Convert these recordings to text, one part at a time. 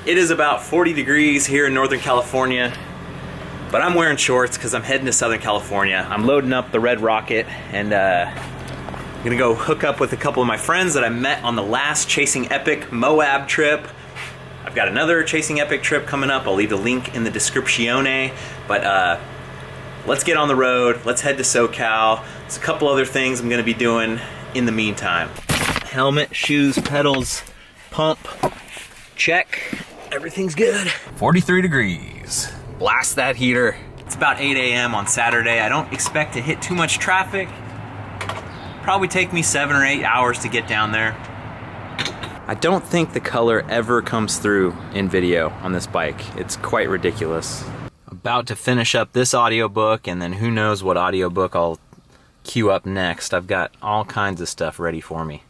It is about 40 degrees here in Northern California, but I'm wearing shorts because I'm heading to Southern California. I'm loading up the Red Rocket and I'm gonna go hook up with a couple of my friends that I met on the last Chasing Epic Moab trip. I've got another Chasing Epic trip coming up. I'll leave the link in the descriptione, but let's get on the road. Let's head to SoCal. There's a couple other things I'm gonna be doing in the meantime. Helmet, shoes, pedals, pump, check. Everything's good. 43 degrees. Blast that heater. It's about 8 a.m. on Saturday. I don't expect to hit too much traffic. Probably take me 7 or 8 hours to get down there. I don't think the color ever comes through in video on this bike. It's quite ridiculous. About to finish up this audiobook, and then who knows what audiobook I'll queue up next. I've got all kinds of stuff ready for me.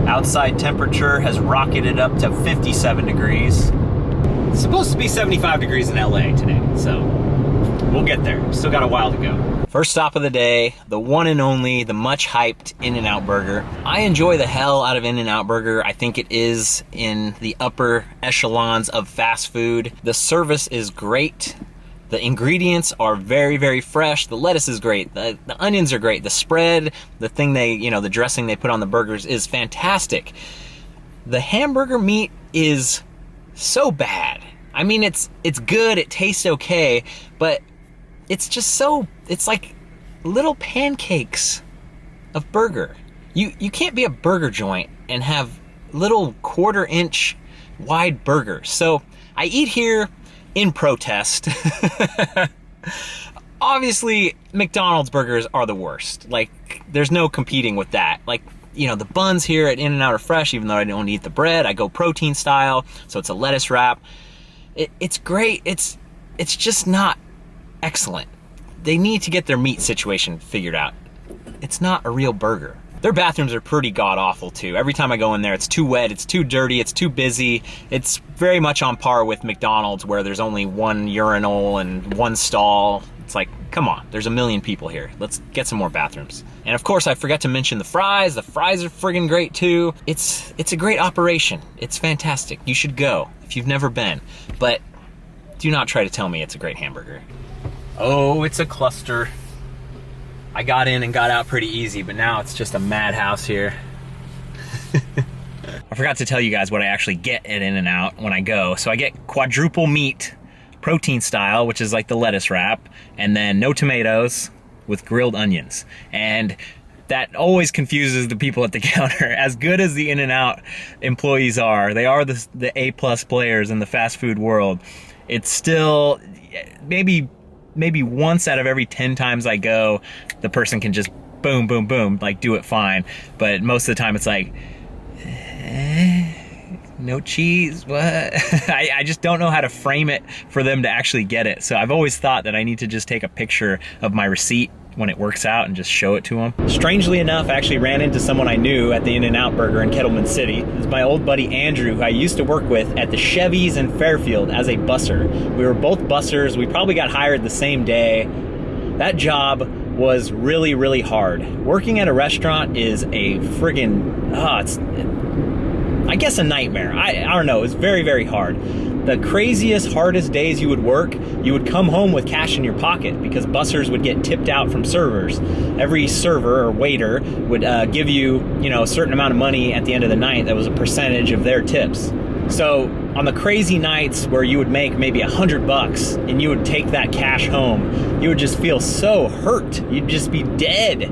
Outside temperature has rocketed up to 57 degrees. It's supposed to be 75 degrees in LA today, so we'll get there. Still got a while to go. First stop of the day, the one and only, the much hyped In-N-Out Burger. I enjoy the hell out of In-N-Out Burger. I think it is in the upper echelons of fast food. The service is great. The ingredients are very, very fresh. The lettuce is great. The onions are great. The spread, the thing the dressing they put on the burgers is fantastic. The hamburger meat is so bad. I mean, it's good, it tastes okay, but it's just it's like little pancakes of burger. You can't be a burger joint and have little 1/4 inch wide burgers. So I eat here in protest. Obviously, McDonald's burgers are the worst. Like, there's no competing with that. Like, the buns here at In-N-Out are fresh, even though I don't eat the bread. I go protein style, so it's a lettuce wrap. It's great. It's just not excellent. They need to get their meat situation figured out. It's not a real burger. Their bathrooms are pretty god-awful too. Every time I go in there, it's too wet, it's too dirty, it's too busy. It's very much on par with McDonald's, where there's only one urinal and one stall. It's like, come on, there's a million people here. Let's get some more bathrooms. And of course, I forgot to mention the fries. The fries are friggin' great too. It's a great operation. It's fantastic. You should go if you've never been. But do not try to tell me it's a great hamburger. Oh, it's a cluster. I got in and got out pretty easy, but now it's just a madhouse here. I forgot to tell you guys what I actually get at In-N-Out when I go. So I get quadruple meat, protein style, which is like the lettuce wrap, and then no tomatoes with grilled onions. And that always confuses the people at the counter. As good as the In-N-Out employees are, they are the A+ players in the fast food world. It's still maybe once out of every 10 times I go, the person can just boom, boom, boom, like do it fine. But most of the time it's like, no cheese, what? I just don't know how to frame it for them to actually get it. So I've always thought that I need to just take a picture of my receipt when it works out and just show it to them. Strangely enough, I actually ran into someone I knew at the In-N-Out Burger in Kettleman City. It was my old buddy Andrew, who I used to work with at the Chevys in Fairfield as a busser. We were both bussers. We probably got hired the same day. That job was really, really hard. Working at a restaurant is a friggin', I guess a nightmare. I don't know, it's very, very hard. The craziest, hardest days you would work, you would come home with cash in your pocket because bussers would get tipped out from servers. Every server or waiter would give you, a certain amount of money at the end of the night that was a percentage of their tips. So on the crazy nights where you would make maybe $100 and you would take that cash home, you would just feel so hurt. You'd just be dead.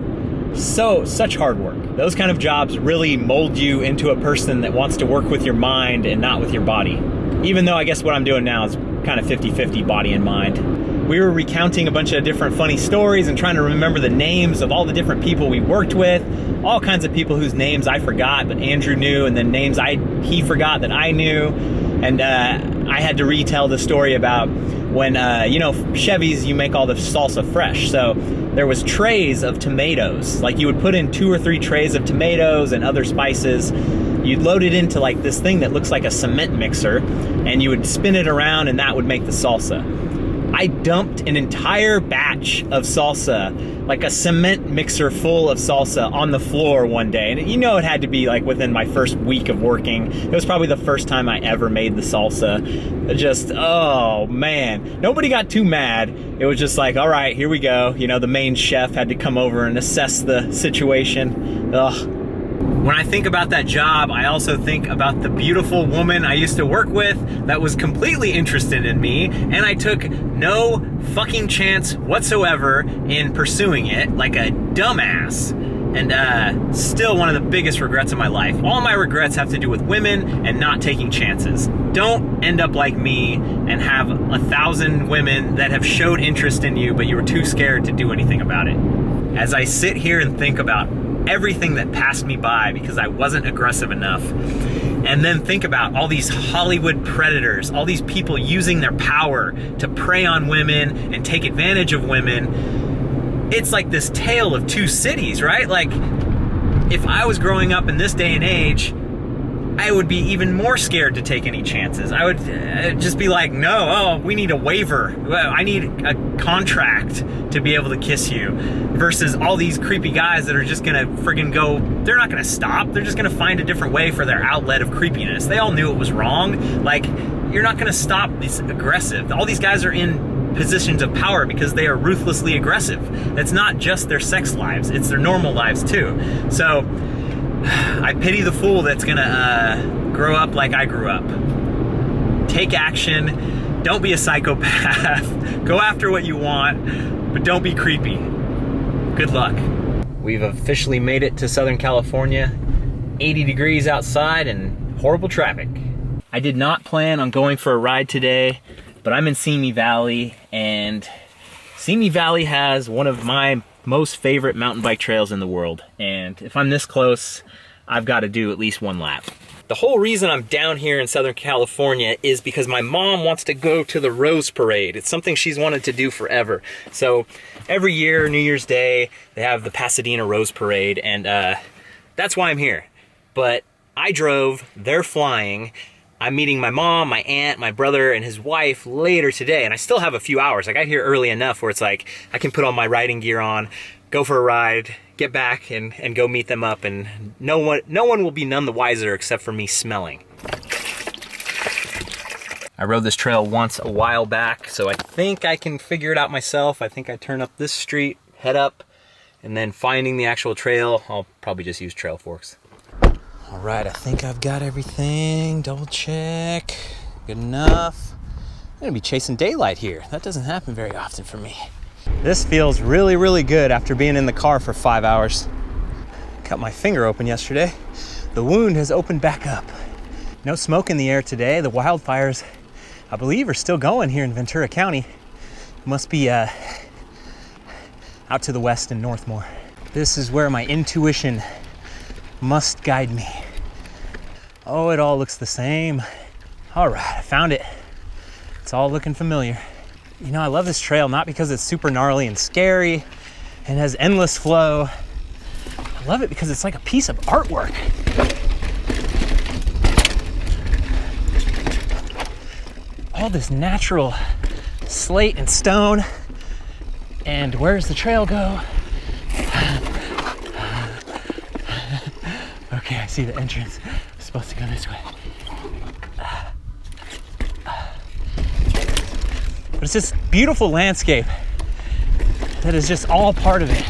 Such hard work. Those kind of jobs really mold you into a person that wants to work with your mind and not with your body. Even though I guess what I'm doing now is kind of 50-50 body and mind. We were recounting a bunch of different funny stories and trying to remember the names of all the different people we worked with, all kinds of people whose names I forgot but Andrew knew, and then names he forgot that I knew. And I had to retell the story about when, Chevys, you make all the salsa fresh. So there was trays of tomatoes. Like you would put in 2 or 3 trays of tomatoes and other spices. You'd load it into like this thing that looks like a cement mixer, and you would spin it around and that would make the salsa. I dumped an entire batch of salsa, like a cement mixer full of salsa, on the floor one day. And you know, it had to be like within my first week of working. It was probably the first time I ever made the salsa. It just, oh man. Nobody got too mad. It was just like, all right, here we go. You know, the main chef had to come over and assess the situation. Ugh. When I think about that job, I also think about the beautiful woman I used to work with that was completely interested in me, and I took no fucking chance whatsoever in pursuing it, like a dumbass. And still one of the biggest regrets of my life. All my regrets have to do with women and not taking chances. Don't end up like me and have 1,000 women that have showed interest in you, but you were too scared to do anything about it. As I sit here and think about everything that passed me by because I wasn't aggressive enough, and then think about all these Hollywood predators, all these people using their power to prey on women and take advantage of women, it's like this tale of two cities, right? Like, if I was growing up in this day and age, I would be even more scared to take any chances. I would just be like, no, oh, we need a waiver. I need a contract to be able to kiss you. Versus all these creepy guys that are just gonna friggin' go, they're not gonna stop. They're just gonna find a different way for their outlet of creepiness. They all knew it was wrong. Like, you're not gonna stop this aggressive. All these guys are in positions of power because they are ruthlessly aggressive. It's not just their sex lives, it's their normal lives too. So, I pity the fool that's gonna grow up like I grew up. Take action. Don't be a psychopath. Go after what you want, but don't be creepy. Good luck. We've officially made it to Southern California. 80 degrees outside and horrible traffic. I did not plan on going for a ride today, but I'm in Simi Valley, and Simi Valley has one of my most favorite mountain bike trails in the world, and if I'm this close, I've got to do at least one lap. The whole reason I'm down here in Southern California is because my mom wants to go to the Rose Parade. It's something she's wanted to do forever. So every year, New Year's Day, they have the Pasadena Rose Parade, and that's why I'm here. But I drove, they're flying. I'm meeting my mom, my aunt, my brother, and his wife later today, and I still have a few hours. I got here early enough where it's like I can put all my riding gear on, go for a ride, get back, and go meet them up, and no one will be none the wiser except for me smelling. I rode this trail once a while back, so I think I can figure it out myself. I think I turn up this street, head up, and then finding the actual trail, I'll probably just use trail forks. All right, I think I've got everything. Double check. Good enough. I'm gonna be chasing daylight here. That doesn't happen very often for me. This feels really, really good after being in the car for 5 hours. Cut my finger open yesterday. The wound has opened back up. No smoke in the air today. The wildfires, I believe, are still going here in Ventura County. It must be out to the west in Northmore. This is where my intuition must guide me. Oh, it all looks the same. All right, I found it. It's all looking familiar. You know, I love this trail not because it's super gnarly and scary and has endless flow. I love it because it's like a piece of artwork. All this natural slate and stone. And where's the trail go? Okay, I see the entrance. I'm supposed to go this way. But it's this beautiful landscape that is just all part of it.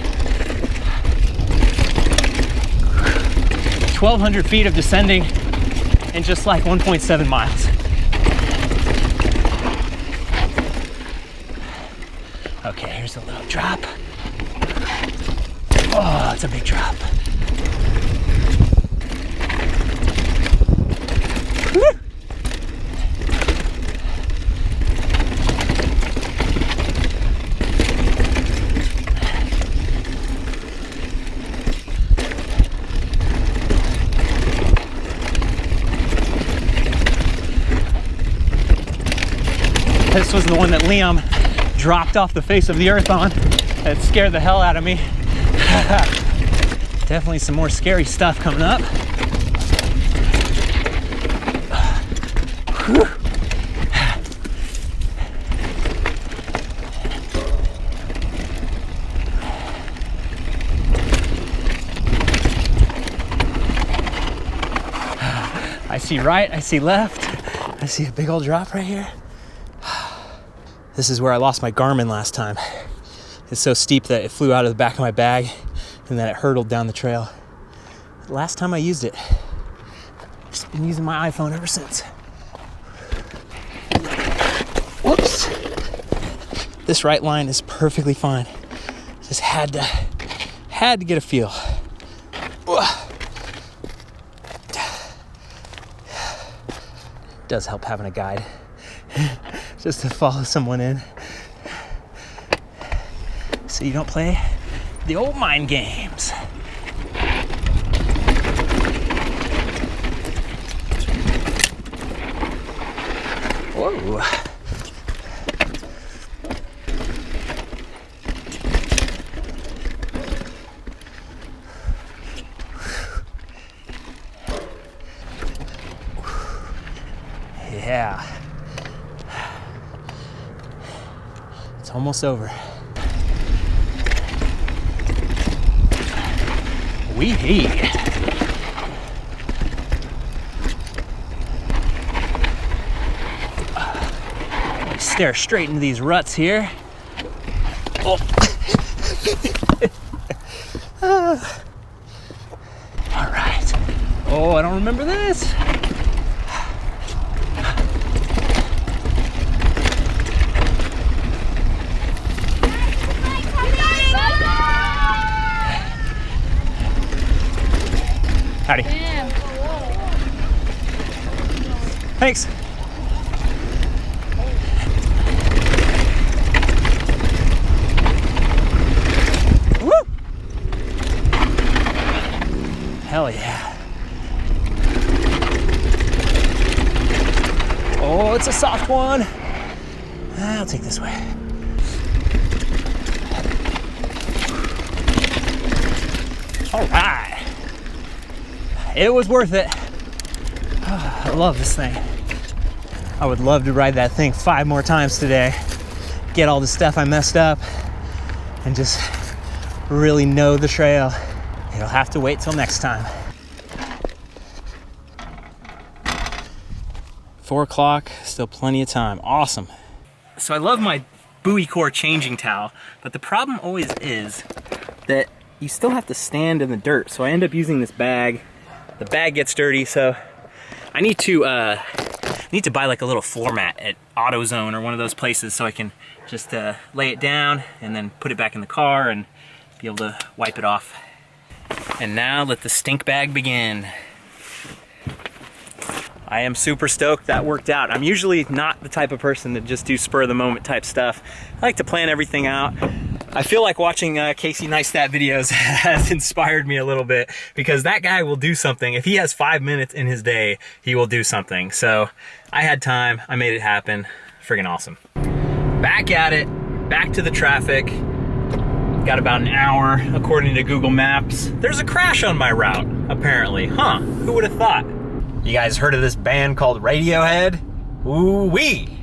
1,200 feet of descending in just like 1.7 miles. Okay, here's a little drop. Oh, it's a big drop. This was the one that Liam dropped off the face of the earth on. It scared the hell out of me. Definitely some more scary stuff coming up. see right, I see left. I see a big old drop right here. This is where I lost my Garmin last time. It's so steep that it flew out of the back of my bag and then it hurtled down the trail. Last time I used it. Just been using my iPhone ever since. Whoops. This right line is perfectly fine. Just had to get a feel. Does help having a guide. Just to follow someone in. So you don't play the old mind games. Whoa. Yeah. It's almost over. Wee-hee. Stare straight into these ruts here. Oh. All right. Oh, I don't remember this. Howdy. Thanks. Woo! Hell yeah. Oh, it's a soft one. I'll take this way. All right. It was worth it. I love this thing. I would love to ride that thing 5 more times today. Get all the stuff I messed up and just really know the trail. It'll have to wait till next time. 4 o'clock, still plenty of time. Awesome. So I love my buoy core changing towel, but the problem always is that you still have to stand in the dirt. So I end up using this bag. The bag gets dirty, so I need to buy like a little floor mat at AutoZone or one of those places so I can just lay it down and then put it back in the car and be able to wipe it off. And now let the stink bag begin. I am super stoked that worked out. I'm usually not the type of person to just do spur of the moment type stuff. I like to plan everything out. I feel like watching Casey Neistat videos has inspired me a little bit because that guy will do something. If he has 5 minutes in his day, he will do something. So I had time, I made it happen. Friggin' awesome. Back at it, back to the traffic. Got about an hour according to Google Maps. There's a crash on my route, apparently. Huh, who would have thought? You guys heard of this band called Radiohead? Ooh-wee!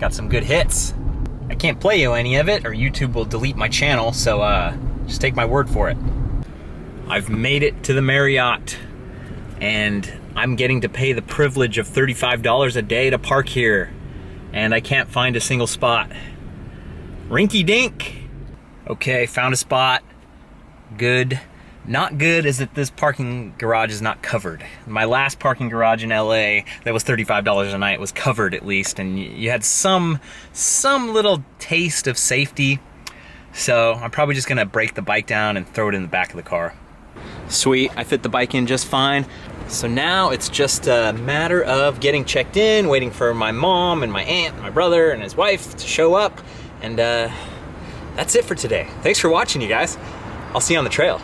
Got some good hits. I can't play you any of it or YouTube will delete my channel, so just take my word for it. I've made it to the Marriott and I'm getting to pay the privilege of $35 a day to park here and I can't find a single spot. Rinky dink. Okay, found a spot. Good. Not good is that this parking garage is not covered. My last parking garage in LA that was $35 a night was covered at least, and you had some little taste of safety. So I'm probably just gonna break the bike down and throw it in the back of the car. Sweet, I fit the bike in just fine. So now it's just a matter of getting checked in, waiting for my mom and my aunt and my brother and his wife to show up, and that's it for today. Thanks for watching, you guys. I'll see you on the trail.